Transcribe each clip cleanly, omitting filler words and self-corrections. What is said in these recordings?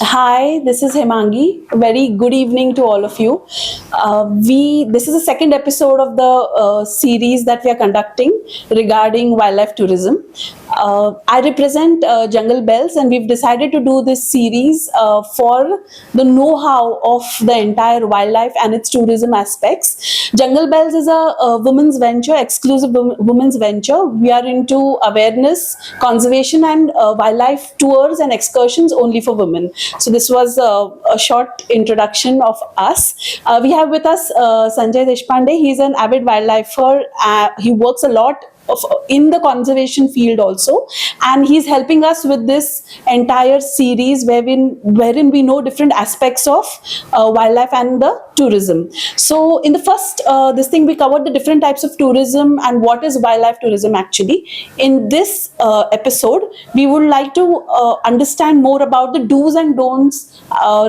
Hi, this is Hemangi. Very good evening to all of you. This is the second episode of the series that we are conducting regarding wildlife tourism. I represent Jungle Bells, and we've decided to do this series for the know-how of the entire wildlife and its tourism aspects. Jungle Bells is a women's venture, exclusive women's venture. We are into awareness, conservation, and wildlife tours and excursions only for women. So this was a short introduction of us. We have with us Sanjay Deshpande. He's an avid wildlifer. He works a lot in the conservation field also, and he's helping us with this entire series wherein we know different aspects of wildlife and the tourism. So in the first this thing, we covered the different types of tourism and what is wildlife tourism actually. In this episode, we would like to understand more about the do's and don'ts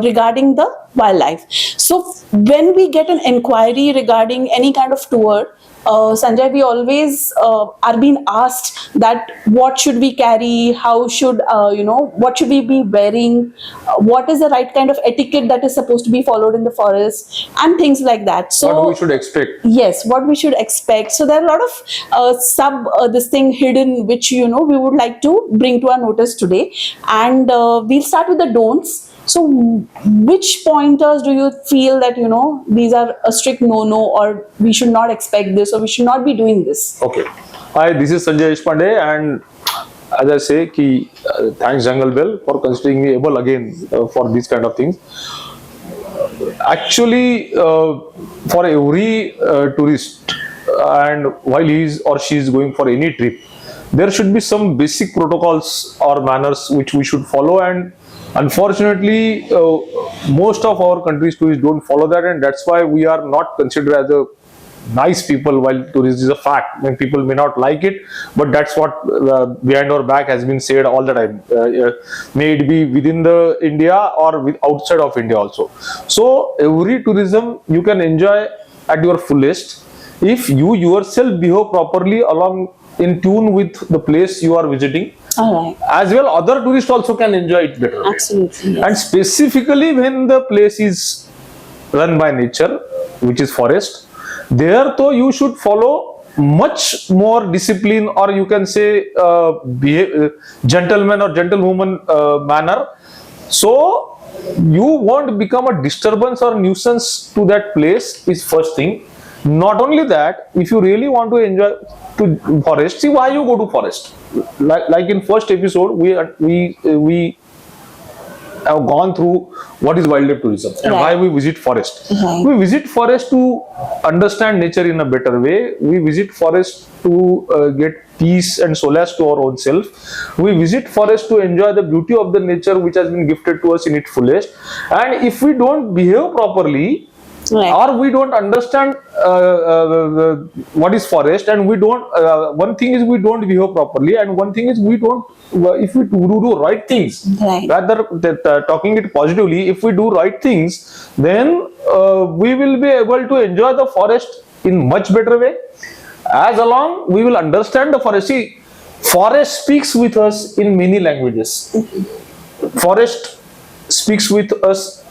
regarding the wildlife. So when we get an inquiry regarding any kind of tour, Sanjay, we always are being asked that what should we carry, how should what should we be wearing, what is the right kind of etiquette that is supposed to be followed in the forest, and things like that. So what we should expect. Yes, what we should expect. So there are a lot of this thing hidden, which we would like to bring to our notice today, and we'll start with the don'ts. So which pointers do you feel that these are a strict no-no, or we should not expect this, or we should not be doing this? Okay. Hi, this is Sanjay Deshpande, and as I say, thanks Jungle Bell for considering me able again for these kind of things. Actually, for every tourist, and while he is or she is going for any trip, there should be some basic protocols or manners which we should follow, and unfortunately, most of our countries tourists don't follow that, and that's why we are not considered as a nice people. While tourism is a fact, and people may not like it, but that's what behind our back has been said all the time. May it be within the India or outside of India also. So every tourism you can enjoy at your fullest if you yourself behave properly along in tune with the place you are visiting. All right. As well, other tourists also can enjoy it better. Absolutely. Yes. And specifically when the place is run by nature, which is forest, there though you should follow much more discipline, or you can say gentleman or gentlewoman manner. So you won't become a disturbance or nuisance to that place is first thing. Not only that, if you really want to enjoy to forest, see why you go to forest. Like in first episode, we have gone through what is wildlife tourism and why we visit forest. We visit forest to understand nature in a better way. We visit forest to get peace and solace to our own self. We visit forest to enjoy the beauty of the nature which has been gifted to us in its fullest. And if we don't behave properly, or we don't understand what is forest, and we don't one thing is we don't behave properly, and one thing is we don't if we do right things, rather talking it positively, if we do right things, then we will be able to enjoy the forest in much better way. As along we will understand the forest. See, forest speaks with us in many languages. Forest speaks with us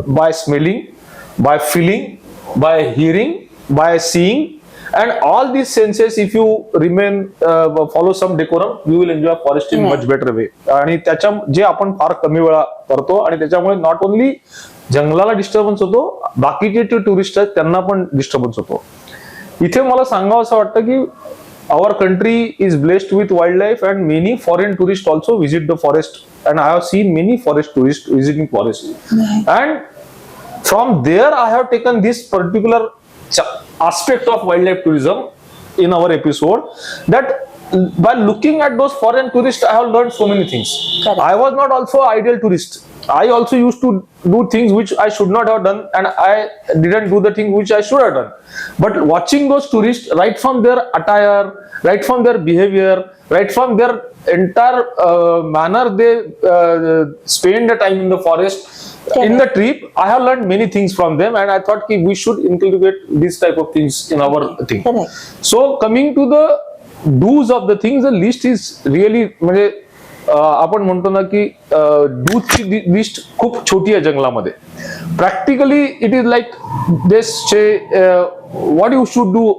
by smelling, by feeling, by hearing, by seeing, and all these senses, if you remain follow some decorum, you will enjoy forest in much better way. आणि त्याच्या जे आपण फार कमी वेळा करतो, आणि त्याच्यामुळे not only जंगलाला disturbance होतो, बाकीचे जे टुरिस्ट आहेत त्यांना पण डिस्टर्बन्स होतो. इथे मला सांगावं असं वाटतं की our country is blessed with wildlife, and many foreign tourists also visit the forest, and I have seen many forest tourists visiting forest. And from there, I have taken this particular aspect of wildlife tourism in our episode, that by looking at those foreign tourists, I have learned so many things. Correct. I was not also an ideal tourist. I also used to do things which I should not have done, and I didn't do the things which I should have done. But watching those tourists, right from their attire, right from their behavior, right from their entire manner they spend the time in the forest, in the trip, I have learned many things from them, and I thought we should inculcate this type of things in our thing. Correct. So coming to the do's of the things, the list is really आपण म्हणतो ना की दूधची list खूप छोटी आहे जंगलामध्ये. Practically it is like this से what you should do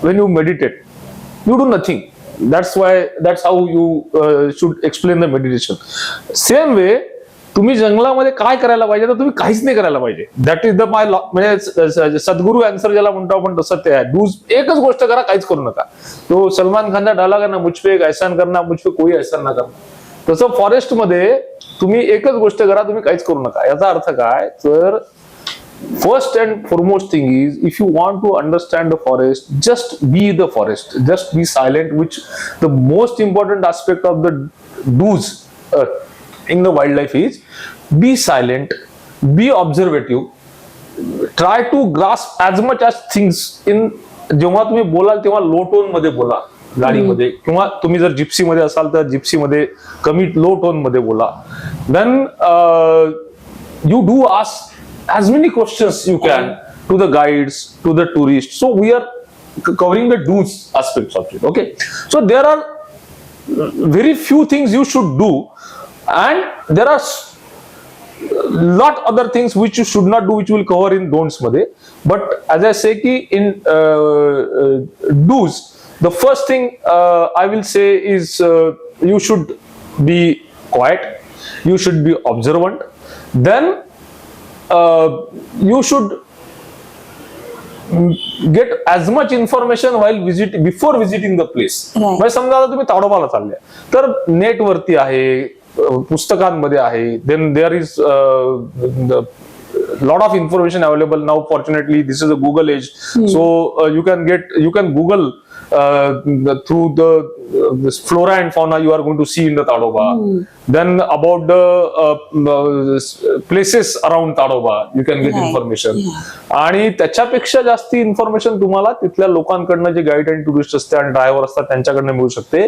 when you meditate. You do nothing. That's how you should explain the meditation. Same way, तुम्ही जंगलामध्ये काय करायला पाहिजे तर तुम्ही काहीच नाही करायला पाहिजे. दॅट इज द माय म्हणजे सद्गुरू आन्सर ज्याला म्हणतो आपण तसं ते आहे. डूज एकच गोष्ट करा, काहीच करू नका. तो सलमान खानचा डायलॉग आहे ना, मुझपे एक एहसान करना, मुझपे कोई एहसान ना करना. तसं फॉरेस्ट मध्ये तुम्ही एकच गोष्ट करा, तुम्ही काहीच करू नका. याचा अर्थ काय तर first and foremost thing is, if you want to understand the forest, just be the forest, just be silent, which the most important aspect of the do's in the wildlife is be silent, be observative, try to grasp as much as things in. जेव्हा तुम्ही बोलाल तेव्हा लो tone मध्ये बोला गाडीमध्ये, किंवा तुम्ही जर जिप्सी मध्ये असाल तर जिप्सी मध्ये कमी लो टोन मध्ये बोला. Then you do ask as many questions you can to the guides, to the tourists. So we are covering the do's aspects of it. Okay, so there are very few things you should do, and there are lot other things which you should not do, which will cover in don'ts madhe. But as I say ki in do's, the first thing I will say is you should be quiet, you should be observant. Then you should get as much information while before visiting the place. म्हणजे समजा आता तुम्ही ताडोबाला चालले तर net वरती आहे, पुस्तकांमध्ये आहे, then there is lot of information available now. Fortunately, this is a Google age, so you can Google through the flora and fauna you are going to see in the Tadoba. Then about the places around Tadoba you can get information. आणि त्याच्यापेक्षा जास्ती information तुम्हाला तिथल्या लोकांकडनं, जे guide आणि tourist असते आणि driver असतात त्यांच्याकडनं मिळू शकते,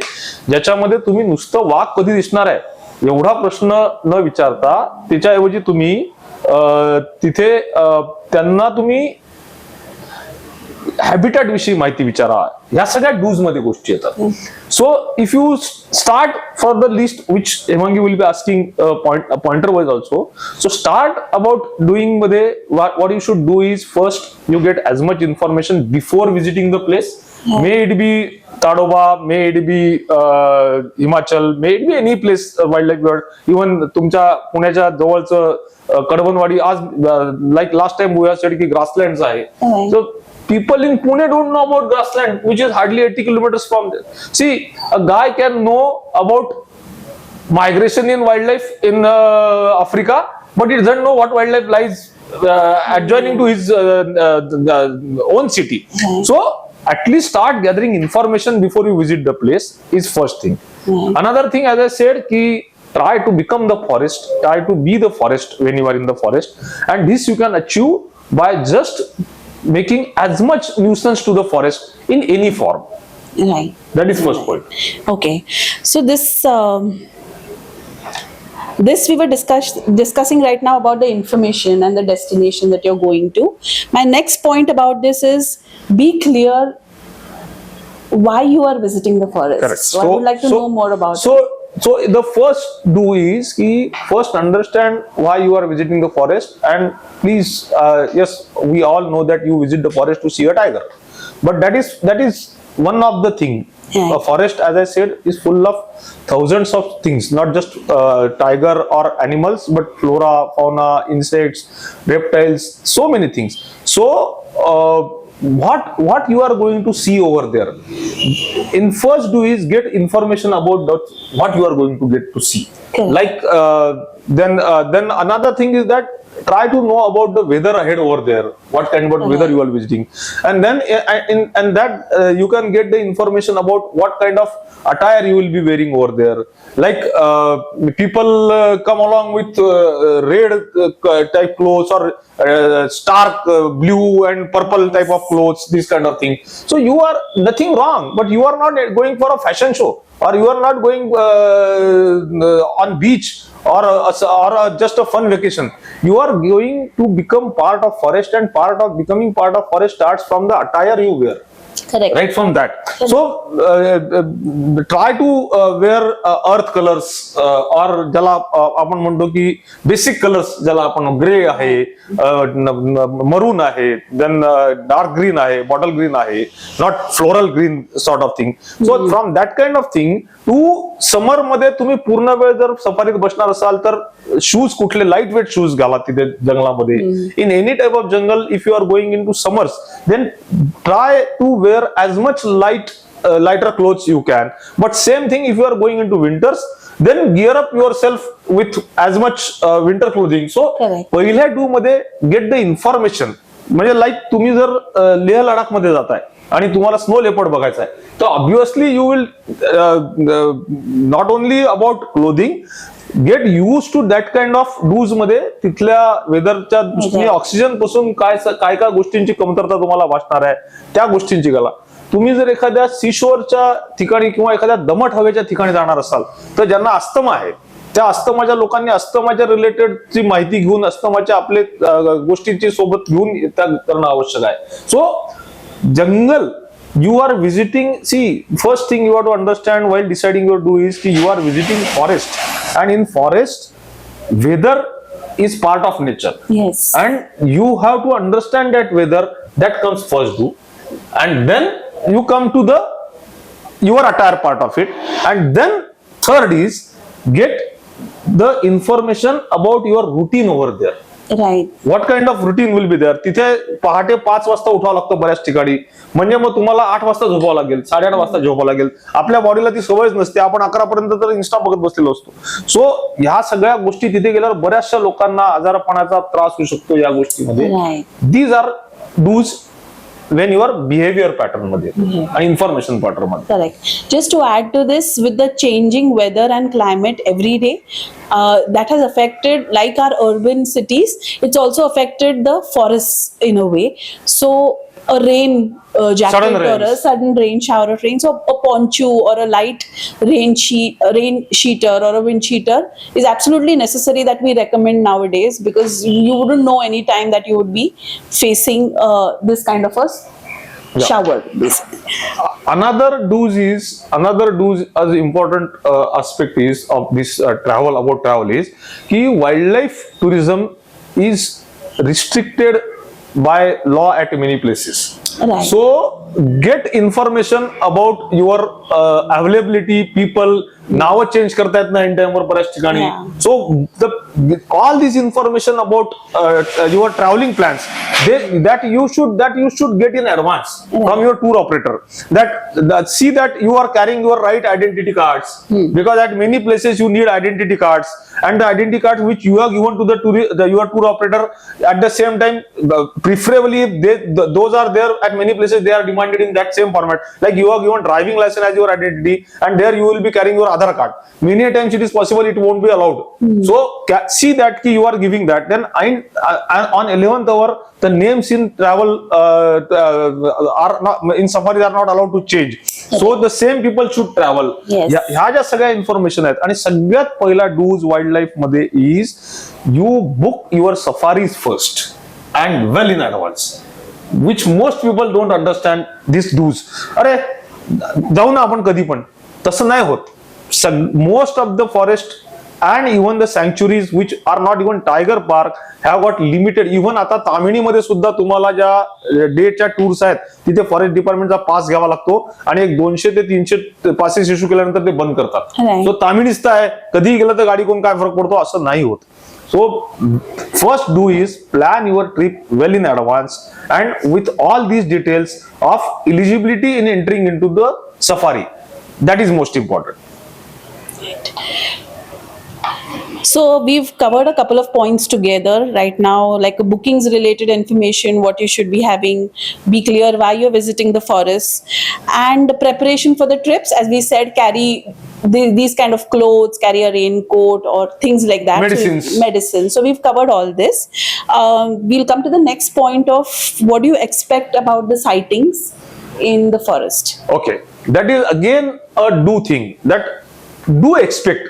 ज्याच्यामध्ये तुम्ही नुसतं वाघ कधी दिसणार आहे एवढा प्रश्न न विचारता त्याच्याऐवजी तुम्ही तिथे त्यांना तुम्ही हॅबिटॅट विषयी माहिती विचारा. ह्या सगळ्या डूज मध्ये गोष्टी येतात. सो if you start for the list which Hemangi will be asking pointer wise also. So start about doing मध्ये what you should do is, first you get as much information before visiting the place. May it be Tadoba, may it be Himachal, may it be any place wildlife world. Even तुमच्या पुण्याच्या जवळचं कडवनवाडी, आज like last time we have said की grasslands आहे. So people in Pune don't know about grassland, which is hardly 80 kilometers from there. See, a guy can know about migration in wildlife in Africa, but he doesn't know what wildlife lies adjoining to his own city. So at least start gathering information before you visit the place is first thing. Another thing, as I said, ki try to become the forest, try to be the forest when you are in the forest, and this you can achieve by just making as much nuisance to the forest in any form. Right. That is first point. Okay. So this we were discussing right now about the information and the destination that you're going to. My next point about this is, be clear why you are visiting the forest. Correct. So I would like to know more about it. So the first do is first understand why you are visiting the forest, and please, yes, we all know that you visit the forest to see a tiger, but that is one of the thing. A forest, as I said, is full of thousands of things, not just tiger or animals, but flora, fauna, insects, reptiles, so many things. So what you are going to see over there, in first do is get information about what you are going to get to see. Like then another thing is that try to know about the weather ahead over there, what kind of weather you are visiting, and then and that you can get the information about what kind of attire you will be wearing over there. Like people come along with red type clothes, or stark blue and purple type of clothes, this kind of thing. So you are nothing wrong, but you are not going for a fashion show, or you are not going on beach, or just a fun vacation. You are going to become part of forest, and part of becoming part of forest starts from the attire you wear. Correct. right from that. So try to wear earth colors or ज्याला आपण म्हणतो की basic colours ज्याला आपण grey आहे, maroon आहे, then dark green आहे, bottle green आहे, not floral green sort of thing. So from that kind of thing to summer मध्ये तुम्ही पूर्ण वेळ जर सफारीत बसणार असाल तर शूज कुठले लाईट वेट शूज घाला तिथे जंगलामध्ये. In any type of jungle if you are going into summers then try to wear as much lighter clothes you can, but same thing if you are going into winters then gear up yourself with as much winter clothing. So पहिल्या do मध्ये get the information, म्हणजे like तुम्ही जर लेह लडाख मध्ये जाताय आणि तुम्हाला snow leopard बघायचा आहे तर obviously you will not only about clothing get use to that kind of do's मध्ये तिथल्या वेदरच्या दृष्टीने ऑक्सिजन पासून काय गोष्टींची कमतरता तुम्हाला भासणार आहे त्या गोष्टींची कला. तुम्ही जर एखाद्या सीशोरच्या ठिकाणी किंवा एखाद्या दमट हवेच्या ठिकाणी जाणार असाल तर ज्यांना अस्थमा आहे त्या अस्थमाच्या लोकांनी अस्थमाच्या रिलेटेड ची माहिती घेऊन अस्थमाच्या आपले गोष्टींची सोबत घेऊन करणं आवश्यक आहे. सो jungle you are visiting, see first thing you have to understand while deciding your do is you are visiting forest, and in forest weather is part of nature. Yes, and you have to understand that weather, that comes first do, and then you come to the your attire part of it, and then third is get the information about your routine over there. right. What kind of routine will be there. तिथे पहाटे 5 वाजता उठावं लागतं बऱ्याच ठिकाणी, म्हणजे मग तुम्हाला 8 वाजता झोपावं लागेल, 8:30 वाजता झोपावं लागेल. आपल्या बॉडीला ती सवयच नसते, आपण 11 पर्यंत तर इन्स्टा बघत बसलेलो असतो. सो ह्या सगळ्या गोष्टी तिथे गेल्यावर बऱ्याचशा लोकांना आजारपणाचा त्रास होऊ शकतो या गोष्टीमध्ये. These are do's when your behavior pattern मध्ये आणि information pattern मध्ये. Correct. Just to add to this, with the changing weather and climate every day, that has affected, like our urban cities, it's also affected the forests in a way. So a rain jacket or a sudden rain shower of rain, so a poncho or a light rain sheeter or a wind cheater is absolutely necessary, that we recommend nowadays, because you wouldn't know any time that you would be facing this kind of a shower basically. Another do's as important aspect is of this travel is ki wildlife tourism is restricted by law at many places. Right. So get information about your availability. People now change करतायत ना इन टाइमवर बऱ्याच ठिकाणी. So all this information about your travelling plans that you should get in advance from your tour operator, that see that you are carrying your right identity cards, because at many places you need identity cards, and the identity cards which you have given to your tour operator at the same time, preferably those are there at many places, they are demanded in that same format, like you have given driving license as your identity and there you will be carrying your Aadhaar card. Many times it is possible it won't be allowed. So see that you are giving that. Then on 11th hour the names in travel are not in safari are not allowed to change. So the same people should travel. ह्या ज्या सगळ्या information आहेत आणि सगळ्यात पहिला do's wildlife मध्ये is you book your safaris first and well in advance, which most people don't understand this do's. अरे जाऊ ना आपण कधी पण, तसं नाही होत. Most of the forest and even the sanctuaries which are not even tiger park have got limited. Even आता तामिळीमध्ये सुद्धा तुम्हाला ज्या डेच्या टूर्स आहेत तिथे फॉरेस्ट डिपार्टमेंटचा पास घ्यावा लागतो आणि एक 200 ते 300 पासेस इश्यू केल्यानंतर ते बंद करतात. सो तामिळीच आहे, कधीही गेलं तर गाडी कोण काय फरक पडतो असं नाही होत. So first do is plan your trip well in advance and with all these details of eligibility in entering into the safari. That is most important. So we've covered a couple of points together right now, like bookings related information, what you should be having, be clear why you're visiting the forest, and preparation for the trips. As we said, carry these kind of clothes, carry a raincoat or things like that. Medicines. So we've covered all this. We'll come to the next point of what do you expect about the sightings in the forest. Okay, that is again a do thing, that do expect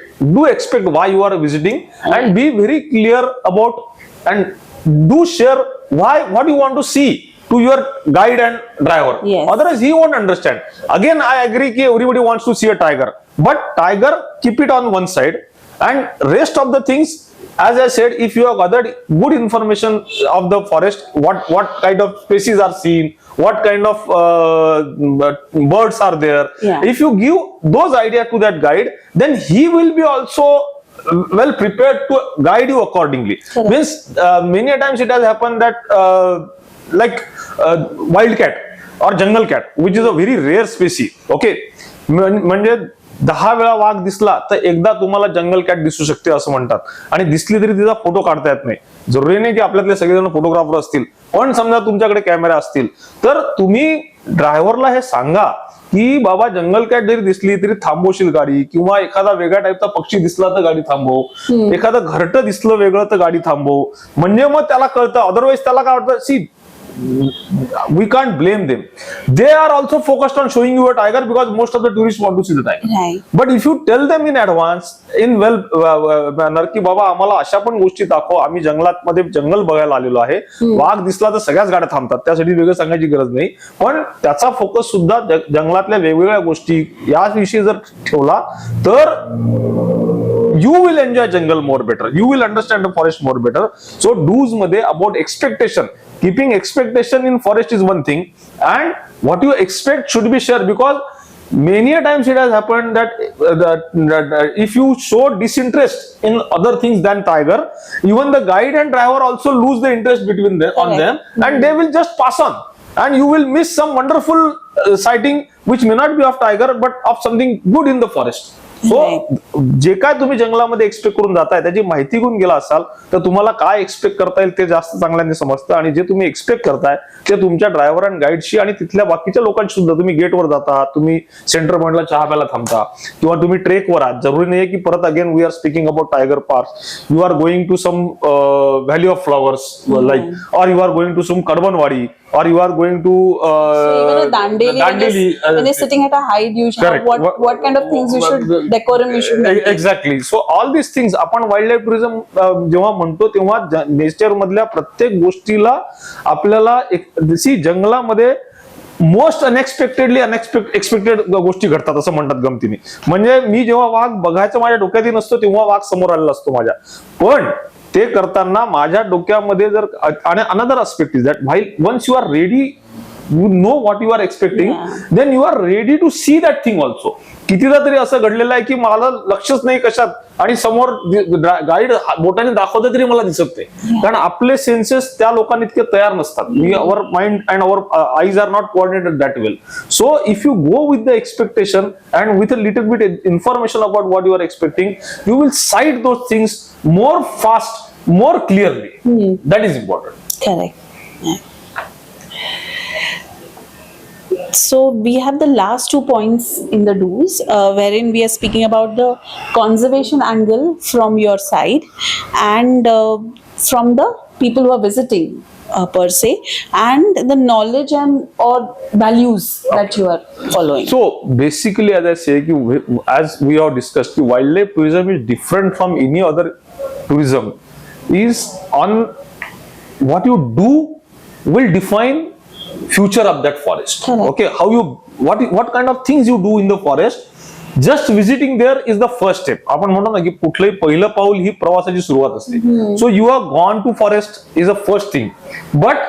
why you are visiting and be very clear about and do share what you want to see. to your guide and driver. Yes. Otherwise, he won't understand. Again, I agree that everybody wants to see a tiger, but tiger, keep it on one side, and rest of the things, as I said, if you have gathered good information of the forest, what kind of species are seen, what kind of birds are there, Yeah. if you give those ideas to that guide, then he will be also well prepared to guide you accordingly. Correct. Means many a times it has happened that like wildcat or jungle cat, which is a very rare species. Okay, म्हणजे 10 वेळा वाघ दिसला तर एकदा तुम्हाला जंगल cat दिसू शकते असं म्हणतात, आणि दिसली तरी तिचा फोटो काढता येत नाही. जरुरी नाही की आपल्यातले सगळेजण फोटोग्राफर असतील, पण समजा तुमच्याकडे कॅमेरा असतील तर तुम्ही ड्रायव्हरला हे सांगा की बाबा जंगल कॅट जरी दिसली तरी थांबवशील गाडी, किंवा एखादा वेगळ्या टाईपचा पक्षी दिसला तर गाडी थांबव, एखादं घरटं दिसलं वेगळं तर गाडी थांबव, म्हणजे मग त्याला कळतं. अदरवाईज त्याला काय वाटतं, सी we can't blame them. They are also focused on showing you a tiger because most of the tourists want to see the tiger. Right. But if you tell them in advance, in well manner, की बाबा आम्हाला अशा पण गोष्टी दाखव, आम्ही जंगलात मध्ये जंगल बघायला आलेलो आहे, वाघ दिसला तर सगळ्याच गाड्या थांबतात, त्यासाठी वेगळं सांगायची गरज नाही, पण त्याचा फोकस सुद्धा जंगलातल्या वेगवेगळ्या गोष्टी याविषयी जर ठेवला तर you will enjoy jungle more better, you will understand the forest more better. So do's मध्ये about expectation, keeping expectation in forest is one thing, and what you expect should be shared, because many a times it has happened that if you show disinterest in other things than tiger, even the guide and driver also lose the interest between them on them, and they will just pass on, and you will miss some wonderful sighting which may not be of tiger but of something good in the forest. सो जे काय तुम्ही जंगलामध्ये expect करून जाताय त्याची माहिती घेऊन गेला असाल तर तुम्हाला काय एक्सपेक्ट करता येईल ते जास्त चांगल्याने समजतं, आणि जे तुम्ही एक्सपेक्ट करताय ते तुमच्या ड्रायव्हर अँड गाईडशी आणि तिथल्या बाकीच्या लोकांशी सुद्धा, तुम्ही गेटवर जाता, तुम्ही सेंटर पॉइंटला चहा प्यायला थांबता, किंवा तुम्ही ट्रेकवर आहात, जरुरी नाही की परत again we are speaking about tiger park, you are going to some valley of flowers like, और you are going to some Kadbanwadi, or you are going to even a Dandeli, when you're sitting at a height, you should have what kind of things you should decorum you should maintain. Exactly. So all these things आपण wild life tourism जेव्हा म्हणतो तेव्हा nature मधल्या प्रत्येक गोष्टीला आपल्याला जंगलामध्ये most expected गोष्टी घडतात असं म्हणतात गमतीने. म्हणजे मी जेव्हा वाघ बघायचं माझ्या डोक्यातही नसतो तेव्हा वाघ समोर आलेला असतो माझ्या, पण ते करताना माझ्या डोक्यामध्ये जर, आणि another aspect is that while once you are ready, you know what you are expecting, then you are ready to see that thing also. कितीदा तरी असं घडलेलं आहे की मला लक्षच नाही कशात, आणि समोर गाईड बोटाने दाखवतं तरी मला दिसत नाही, कारण आपले सेन्सेस त्या लोकांनी इतके तयार नसतात. Our mind and our eyes are not coordinated that well. So if you go with the expectation and with a little bit information about what you are expecting, you will sight those things more fast, more clearly. That is important. Correct. Yeah. So we have the last 2 points in the do's, wherein we are speaking about the conservation angle from your side, and from the people who are visiting per se, and the knowledge and or values that you are following. So basically, as I say, as we have discussed, wildlife tourism is different from any other tourism. Is on what you do will define future of that forest. Correct. Okay, how you what kind of things you do in the forest. Just visiting there is the first step. आपण म्हणतो ना की कुठलंही पहिलं पाऊल ही प्रवासाची सुरुवात असते. So you are gone to forest is a first thing. But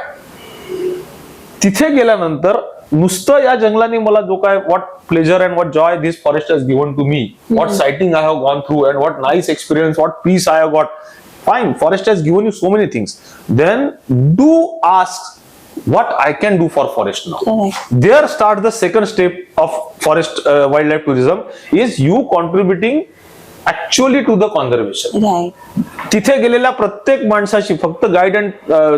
तिथे गेल्यानंतर नुसतं या जंगलाने मला जो काय what pleasure and what joy this forest has given to me, what sighting I have gone through and what nice experience, what peace I have got. Fine, forest has given you so many things. Then do ask what I can do for forest now. There starts the second step of forest wildlife tourism, is you contributing actually to the conservation. Right. तिथे गेलेल्या प्रत्येक माणसाशी, फक्त guide and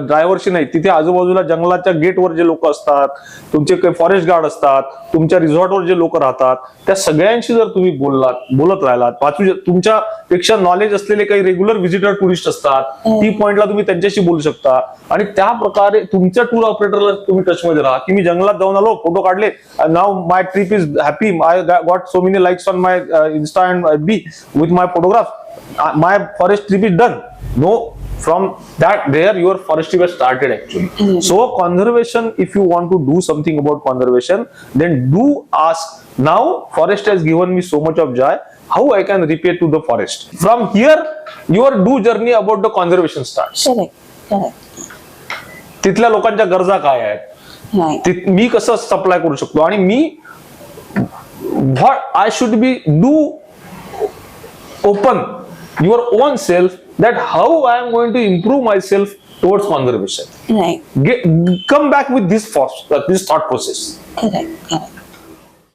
ड्रायव्हरशी नाही, तिथे आजूबाजूला जंगलाच्या गेटवर जे लोक असतात, तुमचे काही फॉरेस्ट गार्ड असतात, तुमच्या रिसॉर्टवर जे लोक राहतात, त्या सगळ्यांशी जर तुम्ही बोलत राहिलात, तुमच्या पेक्षा नॉलेज असलेले काही रेग्युलर व्हिजिटर टुरिस्ट असतात, टी पॉइंटला तुम्ही त्यांच्याशी बोलू शकता, आणि त्या प्रकारे तुमच्या टूर ऑपरेटरला तुम्ही टचमध्ये राहा की मी जंगलात जाऊन आलो, फोटो काढले, नाव my trip is happy, I got so many likes on my insta and FB with my photograph, my forest trip is done. No, from that there your forestry was started actually. So conservation, if you want to do something about conservation, then do ask. Now forest has given me so much of joy, how I can repay to the forest. From here your do journey about the conservation starts. Correct. तिथल्या लोकांच्या गरजा काय आहेत, Right. मी कसं supply करू शकतो, आणि मी what I should be do open your own self that how I am going to improve myself towards conservation. Right. Come back with this thought process. Correct.